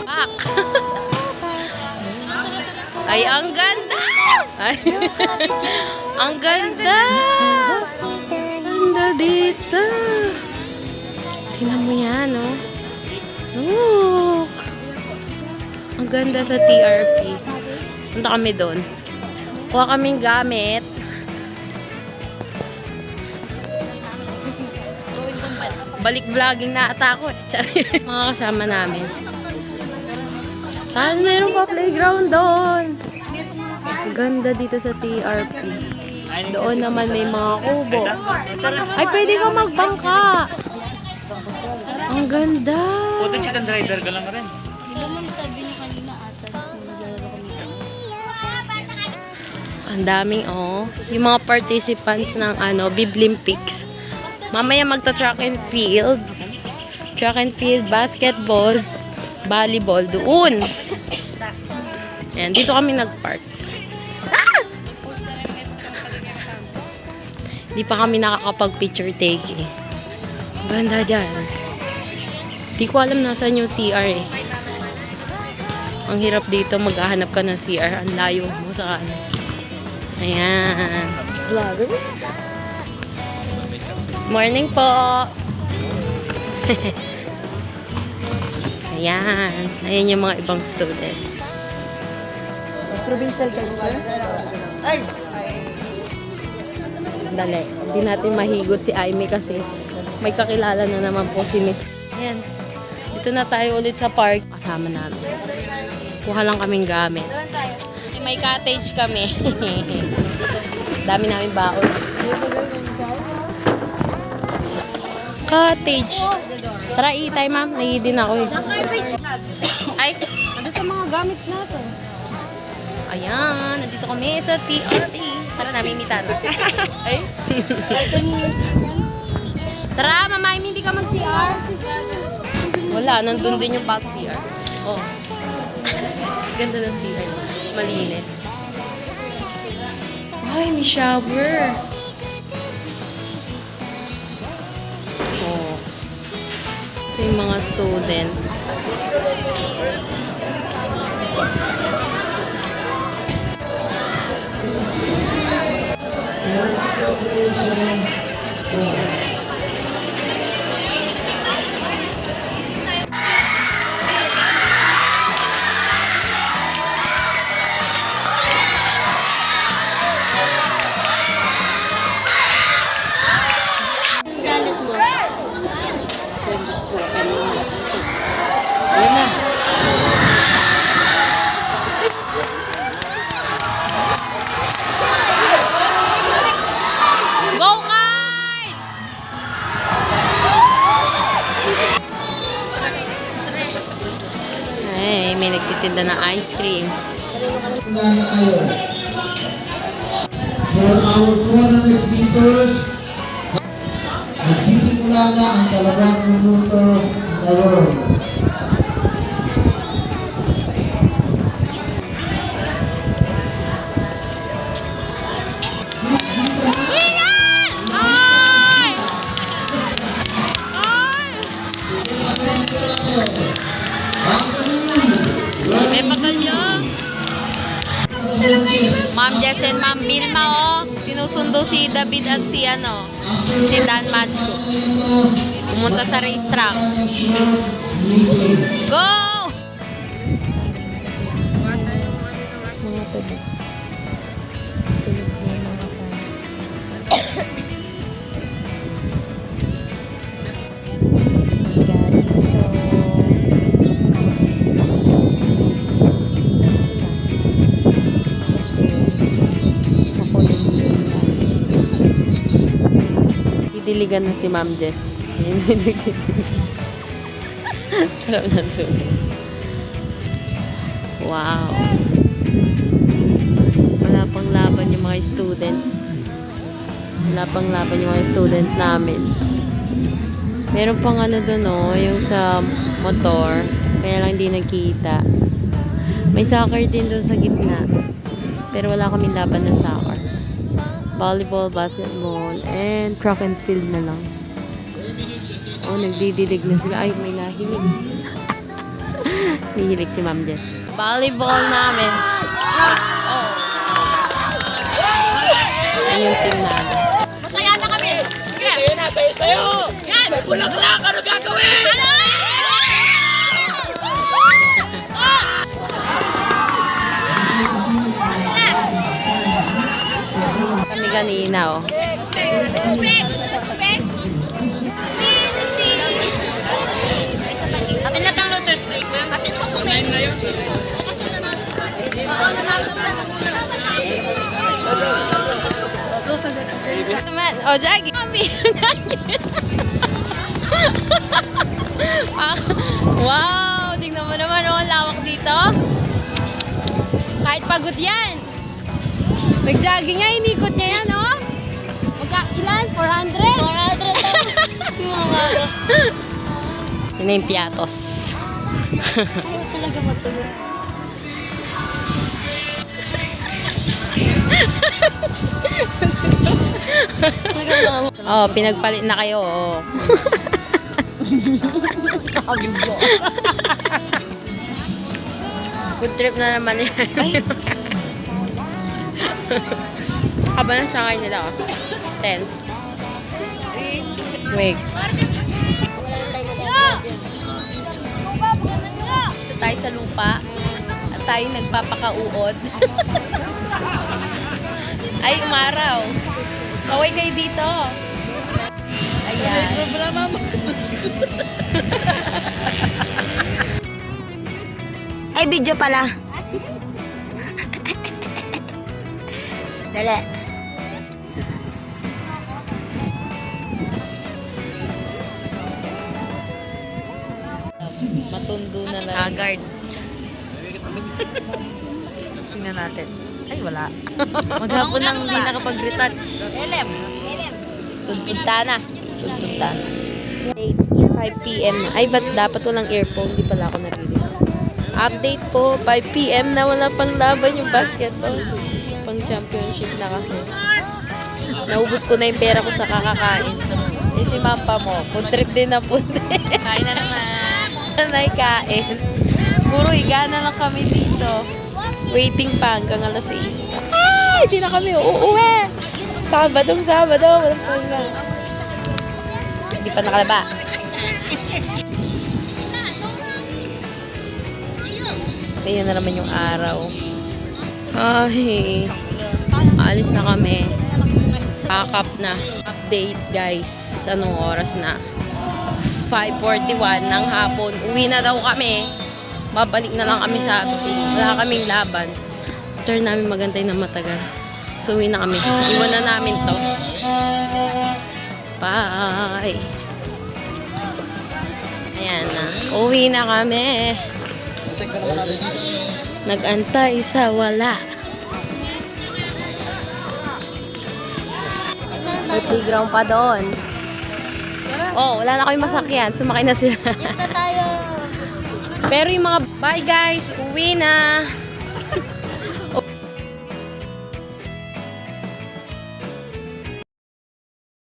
Pak! Ay, ang ganda! Ay, ang ganda! Ganda dito! Tingnan mo yan, oh. Look! Ang ganda sa TRP. Punta kami doon. Kuha kaming gamit. Balik vlogging na ata ako. Mga kasama namin. Tapos meron pa playground doon. Ganda dito sa TRP. Doon naman may mga kubo. Ay, pwede kang magbangka. Ang ganda. Puto chicken rider ka lang rin. Ang daming, oh. Yung mga participants ng, Biblympics. Mamaya magta-track and field. Track and field, basketball, volleyball, doon. Ayan, dito kami nag-park. Ah! Di pa kami nakakapag-picture taking. Ganda dyan. Di ko alam nasaan yung CR eh. Ang hirap dito, maghahanap ka ng CR. Ang layo mo sa kanan. Ayan. Vloggers. Morning po. Ayan. Ayan yung mga ibang students. Provincial kayo, sir? Ay! Dali. Hindi natin mahigot si Aimee kasi may kakilala na naman po si Miss. Ayan. Dito na tayo ulit sa park. Kasama namin. Kuha lang kaming gamit. May cottage kami. Dami namin baon. Cottage. Tara, itay ma'am. Naihi din ako eh. Ay, ano sa mga gamit natin? Ayan, nandito kami sa TRP. Tara, namimitan. Ay. Tara, Mama Amy, hindi ka mag-CR. Wala, nandun din yung back CR. Oh. Ganda ng CR. Malinis. Ay, may shower. Oh. Ito yung mga student. Ayan na. Go, Kite! Ay, may nagtitinda ng ice cream. For our 400 meters, nagsisimula na ang 2 minuto na Lord. May bagalyo. Ma'am Jess and Ma'am Vilma, oh. Sinusundo si David at si Dan Machko. Pumunta sa racetrack. Go! Mga tubo. Tulog na mga kasama. Diligan na si Ma'am Jess. Sarap na tulog. Wow. Wala pang laban yung mga student. Wala pang laban yung mga student namin. Meron pang doon, oh, yung sa motor. Kaya lang di nakita. May soccer din doon sa gitna. Pero wala kaming laban ng soccer. Volleyball, basketball, and track and field na lang. Oh, nagdidilig na sila. Ay, may nahilig. Nihilig si Ma'am Jess. Volleyball namin. Oh. Yan yung team namin. Masaya na kami! Sige na, sayo! Yan! Bulaklak! Ano gagawin? Kami kanina, oh. Atin na tang losers break, ma'am. Atin mo kumain na yun. Man, oh, Jackie. Kami. Wow, tingnan mo naman, oh, ang lawak dito. Kahit pagod yan. Nag-jogging nga, inikot niya yan, oh. Ilan? 400? 400 Yun na yung piatos. Talaga matulog. Oh, pinagpalit na kayo, oh. Good trip na naman yan. Haba ng sangay nila, oh. 10. Wait. Dito tayo sa lupa. At tayo nagpapakauod. Ay, umaraw. Kaway kayo dito. Ayan. Problema mo. Ay, video pala. Dali. Matundo na lang. Haggard. Tingnan natin. Ay, wala. Maghapon nang hindi nakapag-retouch. Tuntunta na. 5 p.m. na. Ay, ba't dapat walang earphone? Hindi pala ako naririnig. Update po. 5 p.m. na wala pang laban yung basketball. Pang championship na kasi. Naubos ko na yung pera ko sa kakakain. Yung si Mampa mo, food trip din na food. Kain na naman. Sanay kain. Puro higa na lang kami dito. Waiting pa hanggang alas 6. Ay, hindi na kami uuwi. Sabado. Walang pangga. Hindi pa nakalaba. Ayan na naman yung araw. Ay, alis na kami. Pack up na. Update guys. Anong oras na? 5:41 ng hapon. Uwi na daw kami. Babalik na lang kami sa Absi. Wala kaming laban. After namin magantay na matagal. So uwi na kami. Iwan na namin to. Bye! Ayan na. Uwi na kami. Nag-antay sa wala. May playground pa doon. Oh, wala na kami masakyan. Sumakay na sila. Pero yung mga bye guys, uwi na.